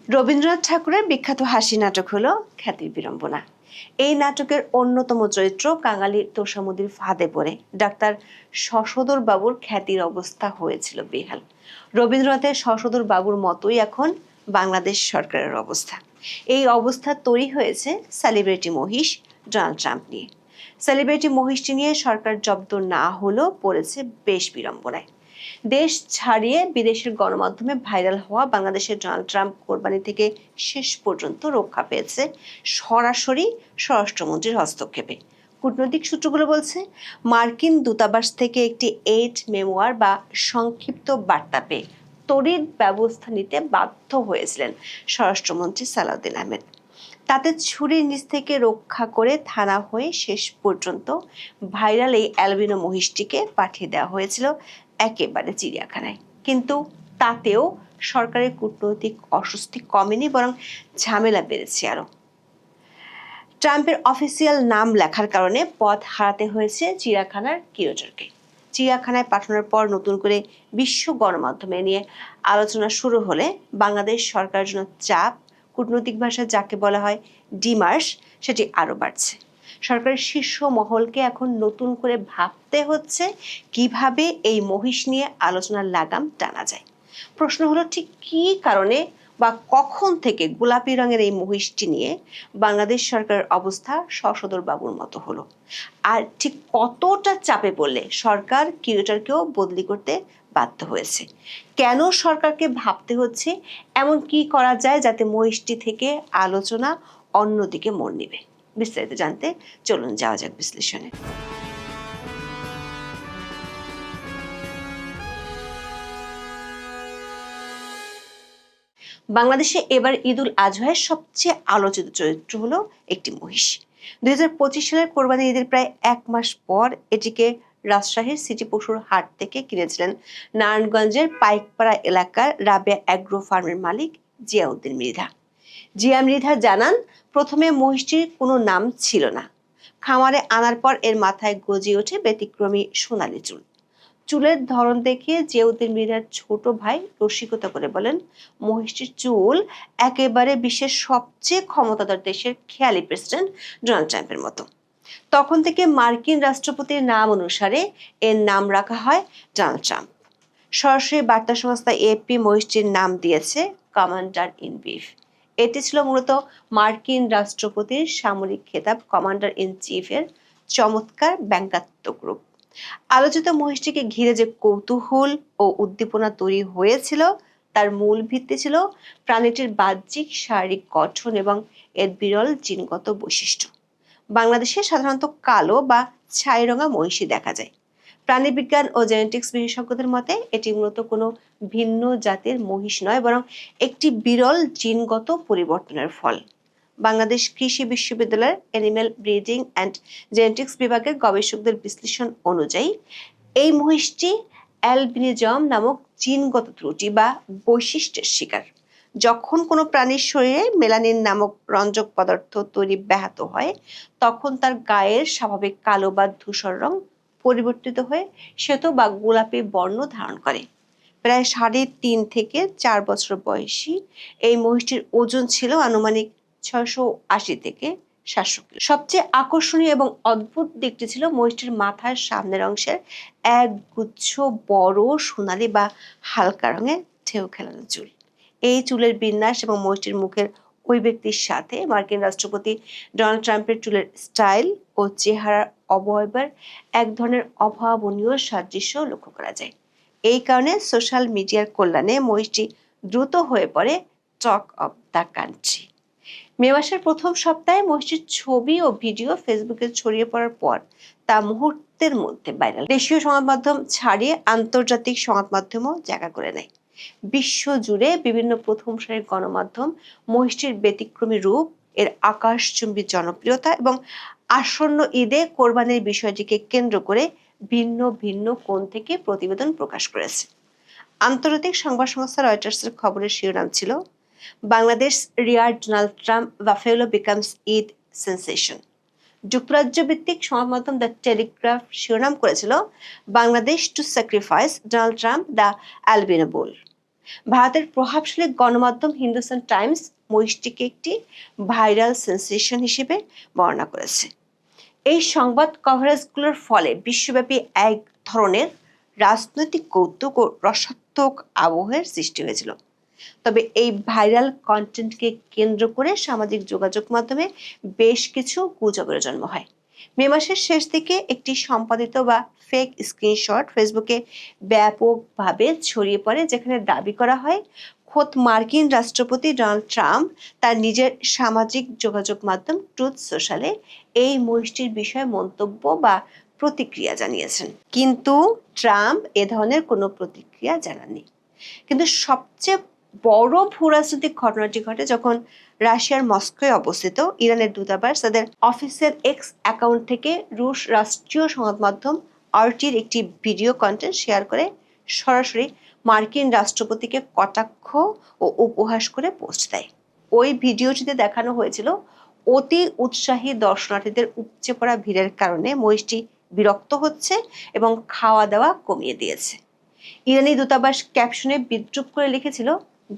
রবীন্দ্রনাথ ঠাকুরের বিখ্যাত হাসি নাটক হলো খ্যাতির বিড়ম্বনা। এই নাটকের অন্যতম চরিত্র কাঙালির তোষামোদীর ফাঁদে পড়ে ডাক্তার শশধর বাবুর খ্যাতির অবস্থা হয়েছিল বেহাল। রবীন্দ্রনাথের শশধর বাবুর মতোই এখন বাংলাদেশ সরকারের অবস্থা। এই অবস্থা তৈরি হয়েছে সেলিব্রিটি মহিষ ডোনাল্ড ট্রাম্প নিয়ে। সেলিব্রিটি মহিষটি নিয়ে সরকার জব্দ না হলেও পড়েছে বেশ বিড়ম্বনায়। দেশ ছাড়িয়ে বিদেশের গণমাধ্যমে ভাইরাল হওয়া বাংলাদেশের ডোনাল্ড ট্রাম্প কোরবানি থেকে শেষ পর্যন্ত রক্ষা পেয়েছে সরাসরি স্বরাষ্ট্রমন্ত্রীর হস্তক্ষেপে। কূটনৈতিক সূত্রগুলো বলছে, মার্কিন দূতাবাস থেকে একটি মেমোয়ার বা সংক্ষিপ্ত বার্তা পেয়ে তড়িৎ ব্যবস্থা নিতে বাধ্য হয়েছিলেন স্বরাষ্ট্রমন্ত্রী সালাউদ্দিন আহমেদ। তাতে ছুরির নিচ থেকে রক্ষা করে থানা হয়ে শেষ পর্যন্ত ভাইরাল এই অ্যালবিনো মহিষটিকে পাঠিয়ে দেওয়া হয়েছিল একেবারে চিড়িয়াখানায়। কিন্তু তাতেও সরকারের কূটনৈতিক অস্বস্তি কমেনি, বরং ঝামেলা বেড়েছে আরো। ট্রাম্পের অফিসিয়াল নাম লেখার কারণে পদ হারাতে হয়েছে চিড়িয়াখানার কিউরেটরকে। চিড়িয়াখানায় পাঠানোর পর নতুন করে বিশ্ব গণমাধ্যমে নিয়ে আলোচনা শুরু হলে বাংলাদেশ সরকারের জন্য চাপ, কূটনৈতিক ভাষায় যাকে বলা হয় ডিমার্স, সেটি আরো বাড়ছে। সরকারের শীর্ষ মহলকে এখন নতুন করে ভাবতে হচ্ছে কিভাবে এই মহিষ নিয়ে আলোচনার লাগাম টানা যায়। প্রশ্ন হলো, ঠিক কী কারণে বা কখন থেকে গোলাপি রঙের এই মহিষটি নিয়ে বাংলাদেশ সরকারের অবস্থা শশধর বাবুর মতো হলো? আর ঠিক কতটা চাপে পড়লে সরকার কিউরেটরকেও বদলি করতে বাধ্য হয়েছে? কেন সরকারকে ভাবতে হচ্ছে এমন কি করা যায় যাতে মহিষটি থেকে আলোচনা অন্যদিকে মোড় নেবে? বিস্তারিত জানতে চলুন যাওয়া যাক বিশ্লেষণে। বাংলাদেশে এবার ঈদুল আজহায় সবচেয়ে আলোচিত চরিত্র হলো একটি মহিষ। 2025 সালের কোরবানি ঈদের প্রায় 1 মাস পর এটিকে রাজশাহীর সিটি পশুর হাট থেকে কিনেছিলেন নারায়ণগঞ্জের পাইকপাড়া এলাকার রাবেয়া অ্যাগ্রো ফার্মের মালিক জিয়াউদ্দিন মৃধা। জিয়া মৃধা জানান, প্রথমে মহিষটির কোনো নাম ছিল না। খামারে আনার পর এর মাথায় গজিয়ে ওঠে ব্যতিক্রমী সোনালী চুল। চুলের ধরন দেখে জিয়াউদ্দিন মৃধার ছোট ভাই রসিকতা করে বলেন, মহিষটির চুল একেবারে বিশ্বের সবচেয়ে ক্ষমতাধর দেশের খেয়ালি প্রেসিডেন্ট ডোনাল্ড ট্রাম্পের মতো। তখন থেকে মার্কিন রাষ্ট্রপতির নাম অনুসারে এর নাম রাখা হয় ডোনাল্ড ট্রাম্প। সরাসরি বার্তা সংস্থা এপি মহিষটির নাম দিয়েছে কমান্ডার ইন চিফ। এটি ছিল মূলত মার্কিন রাষ্ট্রপতির সামরিক খেতাব কমান্ডার ইন চিফের চমৎকার ব্যঙ্গাত্মক রূপ। আলোচিত মহিষটিকে ঘিরে যে কৌতূহল ও উদ্দীপনা তৈরি হয়েছিল তার মূল ভিত্তি ছিল প্রাণীটির বাহ্যিক শারীরিক গঠন এবং এর বিরল জিনগত বৈশিষ্ট্য। বাংলাদেশে সাধারণত কালো বা ছাই রঙা মহিষী দেখা যায়। প্রাণীবিজ্ঞান ও জেনেটিক্স বিশেষজ্ঞদের মতে এটি মূলত কোনো ভিন্ন জাতের মহিষ নয়, বরং একটি বিরল জিনগত পরিবর্তনের ফল। বাংলাদেশ কৃষি বিশ্ববিদ্যালয়ের অ্যানিম্যাল ব্রিডিং অ্যান্ড জেনেটিক্স বিভাগের গবেষকদের বিশ্লেষণ অনুযায়ী এই মহিষটি অ্যালবিনিজম নামক জিনগত ত্রুটি বা বৈশিষ্ট্যের শিকার। যখন কোনো প্রাণীর শরীরে মেলানিন নামক রঞ্জক পদার্থ তৈরি ব্যাহত হয়, তখন তার গায়ের স্বাভাবিক কালো বা ধূসর রং পরিবর্তিত হয়ে শ্বেত বা গোলাপি বর্ণ ধারণ করে। প্রায় 3.5 থেকে 4 বছর বয়সী এই মহিষটির ওজন ছিল আনুমানিক 680 থেকে 700 কিলো। সবচেয়ে আকর্ষণীয় এবং অদ্ভুত দিকটি ছিল মহিষটির মাথার সামনের অংশের এক গুচ্ছ বড় সোনালী বা হালকা রঙের ঢেউ খেলানো চুল। এই চুলের বিন্যাস এবং মহিষটির মুখের ওই ব্যক্তির সাথে মার্কিন রাষ্ট্রপতি ডোনাল্ড ট্রাম্পের চুলের স্টাইল ও চেহারার অবয়বের এক ধরনের অভাবনীয় সাদৃশ্য লক্ষ্য করা যায়। এই কারণে সোশ্যাল মিডিয়ার কল্যাণে মহিষটি দ্রুত হয়ে পড়ে টক অফ দ্য কান্ট্রি। মে মাসের প্রথম সপ্তাহে মহিষটির ছবি ও ভিডিও ফেসবুকে ছড়িয়ে পড়ার পর তা মুহূর্তের মধ্যে ভাইরাল। দেশীয় সংবাদ মাধ্যম ছাড়িয়ে আন্তর্জাতিক সংবাদ মাধ্যমও জায়গা করে নেয়। বিশ্ব জুড়ে বিভিন্ন প্রথম সারির গণমাধ্যম মহিষটির ব্যতিক্রমী রূপ, এর আকাশচুম্বী জনপ্রিয়তা এবং আসন্ন ঈদে কোরবানির বিষয়টিকে কেন্দ্র করে ভিন্ন ভিন্ন কোণ থেকে প্রতিবেদন প্রকাশ করেছে। আন্তর্জাতিক সংবাদ সংস্থা রয়টার্সের খবরের শিরোনাম ছিল, বাংলাদেশ রিয়ার Donald Trump buffalo becomes Eid sensation. যুক্তরাজ্য ভিত্তিক সংবাদ মাধ্যম দ্য টেলিগ্রাফ শিরোনাম করেছিল, Bangladesh to sacrifice Donald Trump the albino bull. ভারতের প্রভাবশালী গণমাধ্যম হিন্দুস্তান টাইমস মহিষটিকে একটি ভাইরাল সেন্সেশন হিসেবে বর্ণনা করেছে। এই সংবাদ কভারেজগুলোর ফলে বিশ্বব্যাপী এক ধরনের রাজনৈতিক কৌতুক ও রসাত্মক আবহের সৃষ্টি হয়েছিল। তবে এই ভাইরাল কন্টেন্টকে কেন্দ্র করে সামাজিক যোগাযোগ মাধ্যমে বেশ কিছু গুজবের জন্ম হয়। মে মাসের শেষ দিকে একটি সম্পাদিত বা ফেক স্ক্রিনশট ফেসবুকে ব্যাপকভাবে ছড়িয়ে পড়ে, যেখানে দাবি করা হয় খোদ মার্কিন রাষ্ট্রপতি ডোনাল্ড ট্রাম্প তার নিজের সামাজিক যোগাযোগ মাধ্যম ট্রুথ সোশ্যালে এই মহিষটির বিষয়ে মন্তব্য বা প্রতিক্রিয়া জানিয়েছেন, কিন্তু ট্রাম্প এ ধরনের কোনো প্রতিক্রিয়া জানাননি। কিন্তু সবচেয়ে বড় ভূরাজনৈতিক ঘটনাটি ঘটে যখন রাশিয়ার মস্কোয় অবস্থিত ইরানের দূতাবাস তাদের অফিসের এক্স অ্যাকাউন্ট থেকে রুশ রাষ্ট্রীয় সংবাদ মাধ্যম আরটির একটি ভিডিও কন্টেন্ট শেয়ার করে সরাসরি মার্কিন রাষ্ট্রপতিকে কটাক্ষ ও উপহাস করে পোস্ট দেয়। ওই ভিডিওটিতে দেখানো হয়েছিল অতি উৎসাহী দর্শনার্থীদের উপচে পড়া ভিড়ের কারণে মহিষটি বিরক্ত হচ্ছে এবং খাওয়া দাওয়া কমিয়ে দিয়েছে। ইরানি দূতাবাস ক্যাপশনে বিদ্রুপ করে লিখেছিল,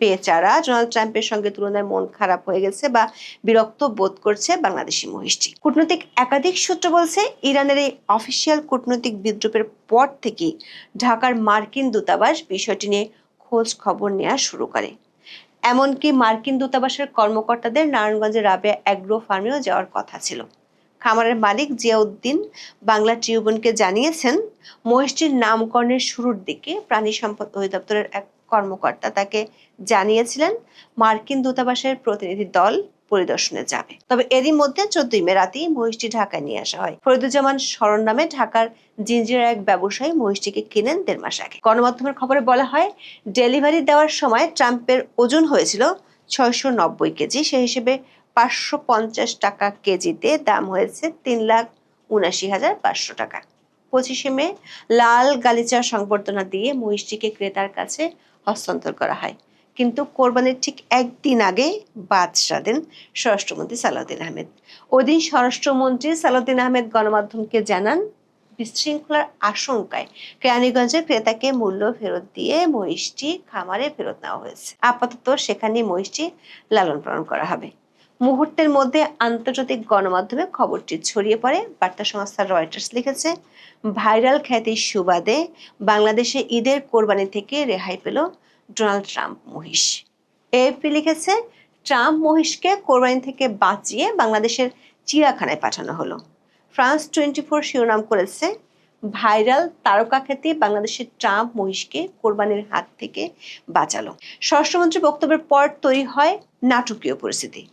বেচারা ডোনাল্ড ট্রাম্পের সঙ্গে তুলনায় মন খারাপ হয়ে গেছে বা বিরক্ত বোধ করছে বাংলাদেশি মহিষটি। কূটনৈতিক একাধিক সূত্র বলছে, ইরানের এই অফিসিয়াল কূটনৈতিক বিদ্রুপের পর থেকেই ঢাকার মার্কিন দূতাবাস বিষয়টি নিয়ে খোঁজ খবর নেওয়া শুরু করে। এমনকি মার্কিন দূতাবাসের কর্মকর্তাদের নারায়ণগঞ্জের রাবেয়া অ্যাগ্রো ফার্মেও যাওয়ার কথা ছিল। খামারের মালিক জিয়াউদ্দিন বাংলা ট্রিবিউনকে জানিয়েছেন, মহিষটির নামকরণের শুরুর দিকে প্রাণী সম্পদ অধিদপ্তরের এক কর্মকর্তা তাকে জানিয়েছিলেন মার্কিন দূতাবাসের প্রতিনিধি দল পরিদর্শনে যাবে। তবে এরই মধ্যে 14 মে রাতেই মহিষটি ঢাকায় নিয়ে আসা হয়। ফরিদুজ্জামান শরণ নামে ঢাকার জিঞ্জিরার এক ব্যবসায়ী মহিষটিকে কিনেন 1.5 মাস আগে। গণমাধ্যমের খবরে বলা হয়, ডেলিভারি দেওয়ার সময় ট্রাম্পের ওজন হয়েছিল 690 কেজি। সে হিসেবে 550 টাকা কেজিতে দাম হয়েছে 3,79,500 টাকা। 25 মে লাল গালিচা সংবর্ধনা দিয়ে মহিষটিকে ক্রেতার কাছে হস্তান্তর করা হয়। কিন্তু কোরবানির ঠিক একদিন আগে বাদ সাধেন স্বরাষ্ট্রমন্ত্রী সালাউদ্দিন আহমেদ। ওই দিন স্বরাষ্ট্রমন্ত্রী সালাউদ্দিন আহমেদ গণমাধ্যমকে জানান, বিশৃঙ্খলার আশঙ্কায় কেরানীগঞ্জের ক্রেতাকে মূল্য ফেরত দিয়ে মহিষটি খামারে ফেরত নেওয়া হয়েছে। আপাতত সেখানে মহিষটি লালন পালন করা হবে। মুহূর্তের মধ্যে আন্তর্জাতিক গণমাধ্যমে খবরটি ছড়িয়ে পড়ে। বার্তা সংস্থা রয়টার্স লিখেছে, ভাইরাল খ্যাতির সুবাদে বাংলাদেশে ঈদের কোরবানি থেকে রেহাই পেল ডোনাল্ড ট্রাম্প মহিষ। এএফপি লিখেছে, ট্রাম্প মহিষকে কোরবানি থেকে বাঁচিয়ে বাংলাদেশের চিড়িয়াখানায় পাঠানো হলো। ফ্রান্স 24 শিরোনাম করেছে, ভাইরাল তারকা খ্যাতি বাংলাদেশের ট্রাম্প মহিষকে কোরবানির হাত থেকে বাঁচালো। স্বরাষ্ট্রমন্ত্রীর বক্তব্যের পর তৈরি হয় নাটকীয় পরিস্থিতি।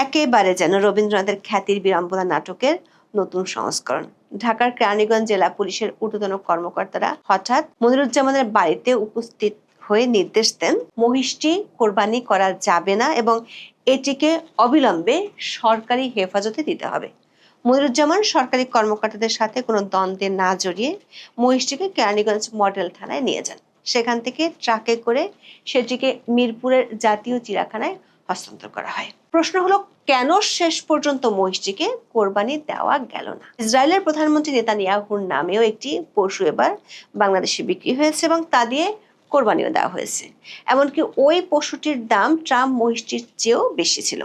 একেবারে যেন রবীন্দ্রনাথের খ্যাতির বিড়ম্বনা নাটকের নতুন সংস্করণ। ঢাকার কেরানীগঞ্জ জেলা পুলিশের ঊর্ধ্বতন কর্মকর্তারা হঠাৎ মনিরুজ্জামানের বাড়িতে উপস্থিত হয়ে নির্দেশ দেন, মহিষটি কোরবানি করা যাবে না এবং এটিকে অবিলম্বে সরকারি হেফাজতে দিতে হবে। মনিরুজ্জামান সরকারি কর্মকর্তাদের সাথে কোনো দ্বন্দ্বে না জড়িয়ে মহিষটিকে কেরানীগঞ্জ মডেল থানায় নিয়ে যান। সেখান থেকে ট্রাকে করে সেটিকে মিরপুরের জাতীয় চিড়িয়াখানায় হস্তান্তর করা হয়। প্রশ্ন হলো, কেন শেষ পর্যন্ত মহিষটিকে কোরবানি দেওয়া গেল না? ইসরায়েলের প্রধানমন্ত্রী নেতানিয়াহুর নামেও একটি পশু এবার বাংলাদেশে বিক্রি হয়েছে এবং তা দিয়ে কোরবানিও দেওয়া হয়েছে। এমনকি ওই পশুটির দাম ট্রাম্প মহিষটির চেয়েও বেশি ছিল।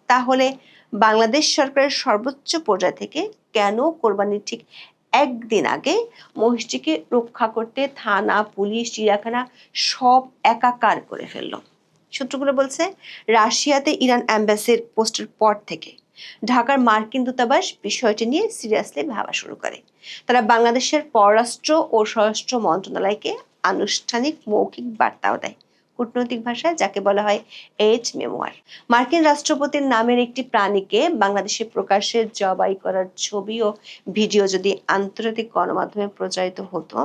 তাহলে বাংলাদেশ সরকারের সর্বোচ্চ পর্যায় থেকে কেন কোরবানির ঠিক একদিন আগে মহিষটিকে রক্ষা করতে থানা, পুলিশ, চিড়িয়াখানা সব একাকার করে ফেললো? সূত্রগুলো বলছে, রাশিয়াতে ইরান অ্যাম্বাসির পোস্টের পর থেকে ঢাকার মার্কিন দূতাবাস বিষয়টি নিয়ে সিরিয়াসলি ভাবা শুরু করে। তারা বাংলাদেশের পররাষ্ট্র ও স্বরাষ্ট্র মন্ত্রণালয়কে আনুষ্ঠানিক মৌখিক বার্তাও দেয়, কূটনৈতিক ভাষায় যাকে বলা হয় এইড মেমোয়ার। মার্কিন রাষ্ট্রপতির নামের একটি প্রাণীকে বাংলাদেশে প্রকাশ্যে জবাই করার ছবি ও ভিডিও যদি আন্তর্জাতিক গণমাধ্যমে প্রচারিত হতো,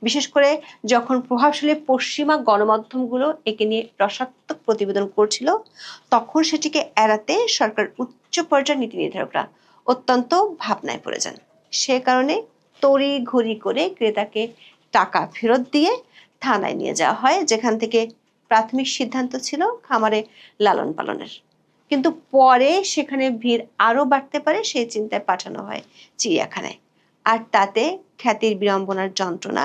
বিশেষ করে যখন প্রভাবশালী পশ্চিমা গণমাধ্যমগুলো একে নিয়ে রসাত্মক প্রতিবেদন করছিল, তখন সেটিকে এড়াতে সরকার উচ্চ পর্যায়ের নীতি নির্ধারকরা অত্যন্ত ভাবনায় পড়ে যান। সে কারণে তড়ি ঘড়ি করে ক্রেতাকে টাকা ফেরত দিয়ে থানায় নিয়ে যাওয়া হয়, যেখান থেকে প্রাথমিক সিদ্ধান্ত ছিল খামারে লালন পালনের। কিন্তু পরে সেখানে ভিড় আরো বাড়তে পারে সেই চিন্তায় পাঠানো হয় চিড়িয়াখানায়। আর তাতে খ্যাতির বিড়ম্বনার যন্ত্রণা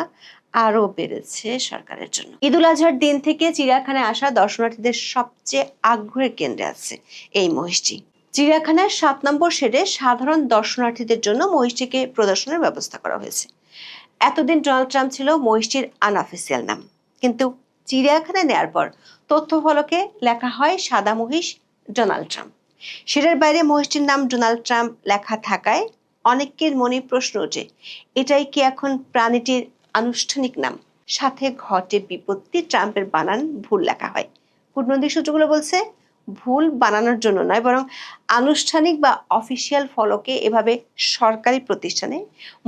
আরো বেড়েছে সরকারের জন্য। ঈদুল আজহার দিন থেকে চিড়িয়াখানায় আসা দর্শনার্থীদের সবচেয়ে আগ্রহের কেন্দ্রে আছে এই মহিষটি। চিড়িয়াখানার 7 নম্বর শেডে সাধারণ দর্শনার্থীদের জন্য মহিষটিকে প্রদর্শনের ব্যবস্থা করা হয়েছে। এতদিন ডোনাল্ড ট্রাম্প ছিল মহিষটির আনঅফিসিয়াল নাম, কিন্তু চিড়িয়াখানায় নেয়ার পর তথ্য ফলকে লেখা হয় সাদা মহিষ ডোনাল্ড ট্রাম্প। সেটার বাইরে মহিষটির নাম ডোনাল্ড ট্রাম্প লেখা থাকায় অনেকের মনে প্রশ্ন ওঠে, এটাই কি এখন প্রাণীটির আনুষ্ঠানিক নাম? সাথে ঘটে বিপত্তি, ট্রাম্পের বানান ভুল লেখা হয়। কূটনৈতিক সূত্রগুলো বলছে ভুল বানানোর জন্য নয়, বরং আনুষ্ঠানিক বা অফিসিয়াল ফলকে এভাবে সরকারি প্রতিষ্ঠানে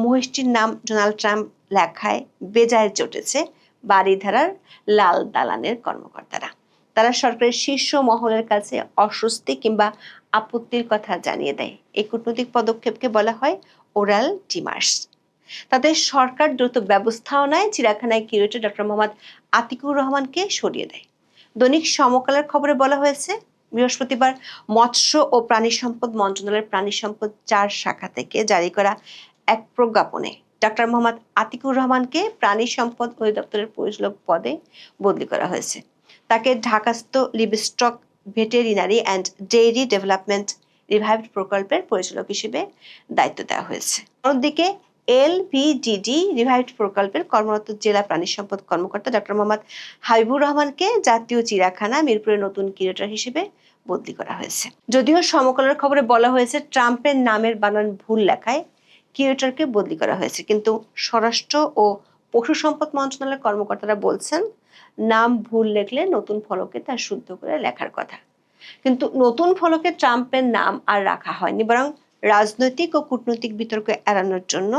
মহিষটির নাম ডোনাল্ড ট্রাম্প লেখায় বেজায় চটেছে বারিধারার লাল দালানের কর্মকর্তারা। তারা সরকারের শীর্ষ মহলের কাছে অস্বস্তি কিংবা আপত্তির কথা জানিয়ে দেয়। এই কূটনৈতিক পদক্ষেপকে বলা হয় ওরাল ডিমার্স। তাতে সরকার দ্রুত ব্যবস্থাও নেয়, চিড়িয়াখানায় কিউরেটর ডক্টর মোহাম্মদ আতিকুর রহমানকে সরিয়ে দেয়। দৈনিক সমকালের খবরে বলা হয়েছে, বৃহস্পতিবার মৎস্য ও প্রাণী সম্পদ মন্ত্রণালয়ের প্রাণী সম্পদ 4 শাখা থেকে জারি করা এক প্রজ্ঞাপনে ডক্টর মোহাম্মদ আতিকুর রহমানকে প্রাণী সম্পদ অধিদপ্তরের পরিচালক পদে বদলি করা হয়েছে। তাকে ঢাকাস্থ livestock veterinary and dairy development revived প্রকল্পের পরিচালক হিসেবে দায়িত্ব দেওয়া হয়েছে। অন্যদিকে এলপিডিডি রিভাইভড প্রকল্পের কর্মরত জেলা প্রাণী সম্পদ কর্মকর্তা ডক্টর মোহাম্মদ হাবিবুর রহমানকে জাতীয় চিড়িয়াখানা মিরপুরের নতুন কিউরেটর হিসেবে বদলি করা হয়েছে। যদিও সমকালের খবরে বলা হয়েছে ট্রাম্পের নামের বানান ভুল লেখায় কিউরেটরকে বদলি করা হয়েছে, কিন্তু স্বরাষ্ট্র ও পশু সম্পদ মন্ত্রণালয়ের কর্মকর্তারা বলছেন নাম ভুল লেখলে নতুন ফলকে তা শুদ্ধ করে লেখার কথা। কিন্তু নতুন ফলকে ট্রাম্পের নাম আর রাখা হয়নি, বরং রাজনৈতিক ও কূটনৈতিক বিতর্ক এড়ানোর জন্য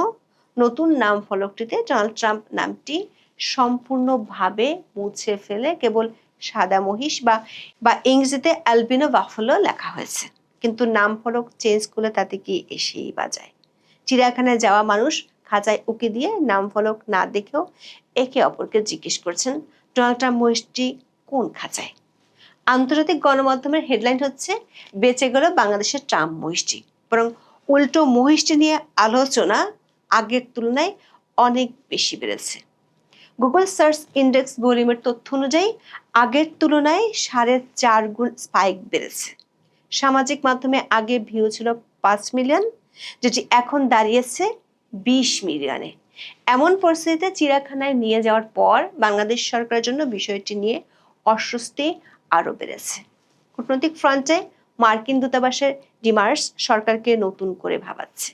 নতুন নাম ফলকটিতে ডোনাল্ড ট্রাম্প নামটি সম্পূর্ণভাবে মুছে ফেলে কেবল সাদা মহিষ বা ইংরেজিতে অ্যালবিনো বাফেলো লেখা হয়েছে। কিন্তু নাম ফলক চেঞ্জ করলে তাতে কি এসেই বাজায়? চিড়িয়াখানায় যাওয়া মানুষ খাঁচায় উকি দিয়ে নাম ফলক না দেখেও একে অপরকে জিজ্ঞেস করছেন ডোনাল্ড ট্রাম্প মহিষটি কোন খাঁচায়। আন্তর্জাতিক গণমাধ্যমের হেডলাইন হচ্ছে বেঁচে গেল বাংলাদেশের ট্রাম্প মহিষটি, বরং উল্টো মহিষটি নিয়ে আলোচনা আগের তুলনায় অনেক বেশি বেড়েছে। গুগল সার্চ ইন্ডেক্স ভলিউমের তথ্য অনুযায়ী আগের তুলনায় 4.5 গুণ স্পাইক বেড়েছে। সামাজিক মাধ্যমে আগে ভিউ ছিল 5 মিলিয়ন, যেটি এখন দাঁড়িয়েছে 20 মিলিয়নে। এমন পরিস্থিতিতে চিড়িয়াখানায় নিয়ে যাওয়ার পর বাংলাদেশ সরকারের জন্য বিষয়টি নিয়ে অস্বস্তি আরো বেড়েছে। কূটনৈতিক ফ্রন্টে মার্কিন দূতাবাসের ডিমার্স সরকারকে নতুন করে ভাবাচ্ছে।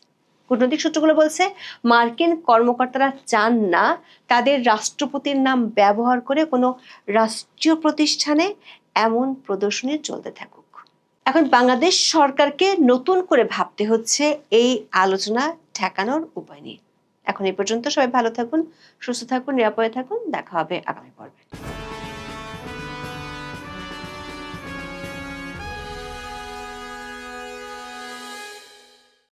কূটনৈতিক সূত্রগুলো বলছে মার্কিন কর্মকর্তারা চান না তাদের রাষ্ট্রপতির নাম ব্যবহার করে কোনো রাষ্ট্রীয় প্রতিষ্ঠানে এমন প্রদর্শনী চলতে থাকুক। এখন বাংলাদেশ সরকারকে নতুন করে ভাবতে হচ্ছে এই আলোচনা ঠেকানোর উপায় নিয়ে। এখন এই পর্যন্ত, সবাই ভালো থাকুন, সুস্থ থাকুন, নিরাপদে থাকুন। দেখা হবে আগামী পর্বে।